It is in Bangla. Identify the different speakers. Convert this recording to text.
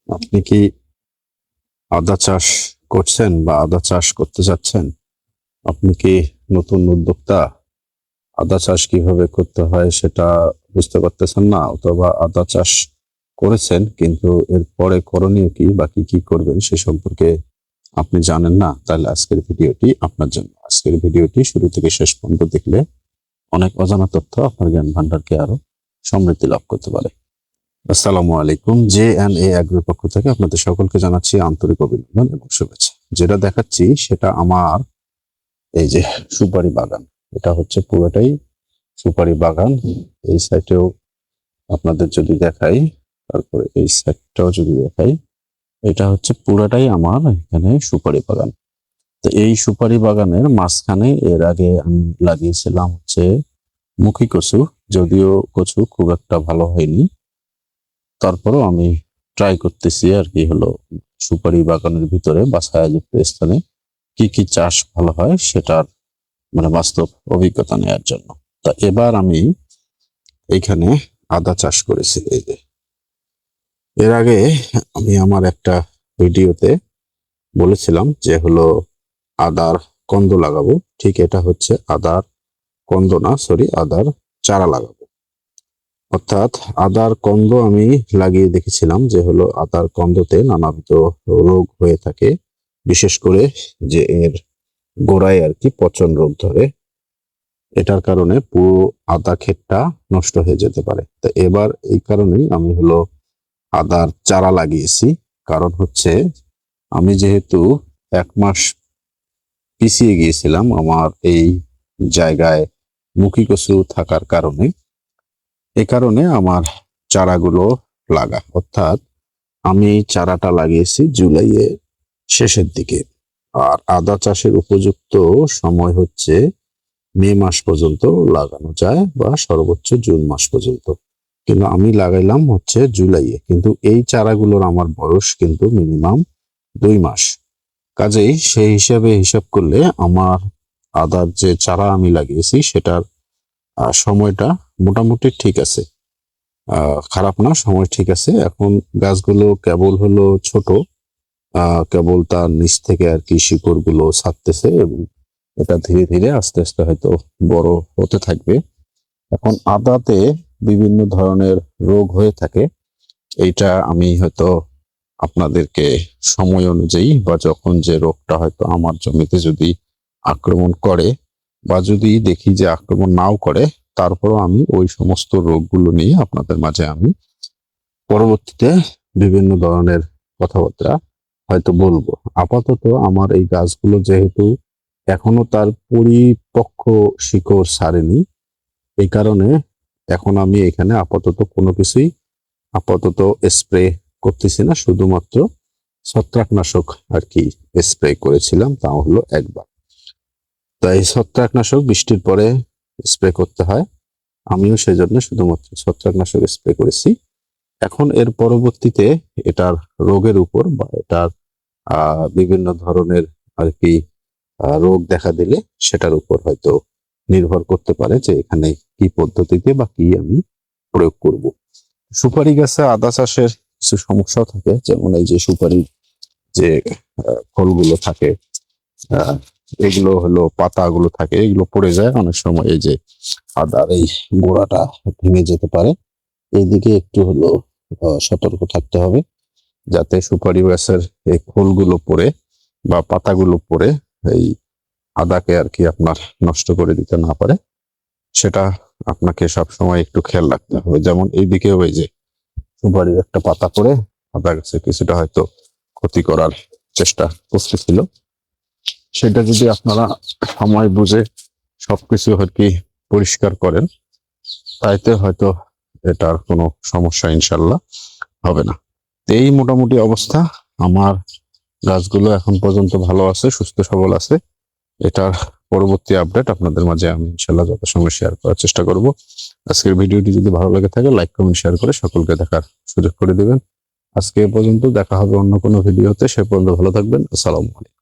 Speaker 1: আপনি কি আদা চাষ করছেন বা আদা চাষ করতে যাচ্ছেন? আপনি কি নতুন উদ্যোক্তা? আদা চাষ কিভাবে করতে হয় সেটা বুঝতে পারতেছেন না, অথবা আদা চাষ করেছেন কিন্তু এরপরে করণীয় কি বা কি কি করবেন সে সম্পর্কে আপনি জানেন না, তাহলে আজকের ভিডিওটি আপনার জন্য। আজকের ভিডিওটি শুরু থেকে শেষ পর্যন্ত দেখলে অনেক অজানা তথ্য আপনার জ্ঞান ভান্ডারকে আরো সমৃদ্ধি লাভ করতে পারে। আসসালামু আলাইকুম। JNA এগ্রোর পক্ষ থেকে আপনাদের সকলকে জানাচ্ছি আন্তরিক অভিনন্দন এবং শুভেচ্ছা। যেটা দেখাচ্ছি সেটা আমার এই যে সুপারি বাগান। এটা হচ্ছে পুরোটাই সুপারি বাগান। এই সাইডেও আপনাদের যদি দেখাই, তারপরে এই সাইডটাও যদি দেখাই, এটা হচ্ছে পুরোটাই আমার এখানে সুপারি বাগান। তো এই সুপারি বাগানের মাঝখানে এর আগে আমি লাগিয়েছিলাম হচ্ছে মুখী কচু। যদিও কচু খুব একটা ভালো হয়নি, তারপরও আমি ট্রাই করতেছি আর কি, হলো সুপারি বাগানের ভিতরে বা ছায়াযুক্ত স্থানে কি কি চাষ ভালো হয় সেটার বাস্তব অভিজ্ঞতা নেওয়ার জন্য। তা এবার আমি এইখানে আদা চাষ করেছি। এই যে এর আগে আমি আমার একটা ভিডিওতে বলেছিলাম যে হলো আদার কন্দ লাগাবো। ঠিক এটা হচ্ছে আদার কন্দ না, সরি, আদার চারা লাগাবো। অর্থাৎ আদার কন্দ আমি লাগিয়ে দেখেছিলাম যে হলো আদার কন্দতে নানাবিধ রোগ হয়ে থাকে, বিশেষ করে যে এর গোড়ায় আর কি পচন রোগ ধরে। এটার কারণে পুরো আদা ক্ষেতটা নষ্ট হয়ে যেতে পারে। তো এবার এই কারণেই আমি হলো আদার চারা লাগিয়েছি। কারণ হচ্ছে আমি যেহেতু 1 মাস পিছিয়ে গিয়েছিলাম আমার এই জায়গায় মুখী কচু থাকার কারণে, এ কারণে আমার চারাগুলো লাগা, অর্থাৎ আমি চারাটা লাগিয়েছি জুলাইয়ের শেষের দিকে। আর আদা চাষের উপযুক্ত সময় হচ্ছে মে মাস পর্যন্ত লাগানো যায় বা সর্বোচ্চ জুন মাস পর্যন্ত, কিন্তু আমি লাগাইলাম হচ্ছে জুলাইয়ে। কিন্তু এই চারাগুলোর আমার বয়স কিন্তু মিনিমাম 2 মাস। কাজেই সেই হিসাব করলে আমার আদার যে চারা আমি লাগিয়েছি সেটার সময়টা মোটামুটি ঠিক আছে, খারাপ না, সময় ঠিক আছে। এখন গাছগুলো কেবল হলো ছোট, কেবল তার নিচ থেকে আর কি শিকড় গুলো ছাড়তেছে এবং এটা ধীরে ধীরে আস্তে আস্তে হয়তো বড় হতে থাকবে। এখন আদাতে বিভিন্ন ধরনের রোগ হয়ে থাকে, এইটা আমি হয়তো আপনাদেরকে সময় অনুযায়ী বা যখন যে রোগটা হয়তো আমার জমিতে যদি আক্রমণ করে বা যদি দেখি যে আক্রমণ নাও করে, তারপরও আমি ওই সমস্ত রোগগুলো নিয়ে আপনাদের মাঝে আমি পরবর্তীতে বিভিন্ন ধরনের কথাবার্তা হয়তো বলবো। আপাতত আমার এই গাছগুলো যেহেতু এখনো তার পরিপক্ক শিকড় ছাড়েনি, এই কারণে এখন আমি এখানে আপাতত কোনো কিছুই স্প্রে করতেছি না। শুধুমাত্র ছত্রাকনাশক আর কি স্প্রে করেছিলাম, তাও হলো একবার। তাই ছত্রাকনাশক বৃষ্টির পরে স্প্রে করতে হয়, আমিও সেজন্য শুধুমাত্র ছত্রাকনাশক স্প্রে করেছি। এখন এর পরবর্তীতে এটার রোগের উপর বা এটার বিভিন্ন ধরনের আর কি রোগ দেখা দিলে সেটার উপর হয়তো নির্ভর করতে পারে যে এখানে কি পদ্ধতিতে বা কি আমি প্রয়োগ করব। সুপারি গাছে আদা চাষের কিছু সমস্যাও থাকে, যেমন এই যে সুপারির যে ফলগুলো থাকে, এগুলো হলো পাতাগুলো থাকে, এগুলো পড়ে যায় অনেক সময়। এই যে আদার এই গোড়াটা ভেঙে যেতে পারে, এইদিকে একটু হলো সতর্ক থাকতে হবে যাতে সুপারি গাছের এই খোলগুলো পড়ে বা পাতাগুলো পড়ে এই আদাকে আর কি আপনার নষ্ট করে দিতে না পারে। সেটা আপনাকে সব সময় একটু খেয়াল রাখতে হবে। যেমন এইদিকেও এই যে সুপারির একটা পাতা পড়ে আদা গাছে কিছুটা হয়তো ক্ষতি করার চেষ্টা করতেছিল। সেটা যদি আপনারা সময় বুঝে সবকিছু আর কি পরিষ্কার করেন, তাইতে হয়তো এটার কোনো সমস্যা ইনশাল্লাহ হবে না। এই মোটামুটি অবস্থা। আমার গাছগুলো এখন পর্যন্ত ভালো আছে, সুস্থ সবল আছে। এটার পরবর্তী আপডেট আপনাদের মাঝে আমি ইনশাল্লাহ যথাসময় শেয়ার করার চেষ্টা করব। আজকের ভিডিওটি যদি ভালো লাগে থাকে লাইক কমেন্ট শেয়ার করে সকলকে দেখার সুযোগ করে দিবেন। আজকে এ পর্যন্ত, দেখা হবে অন্য কোনো ভিডিওতে। সে পর্যন্ত ভালো থাকবেন। আসসালামু আলাইকুম।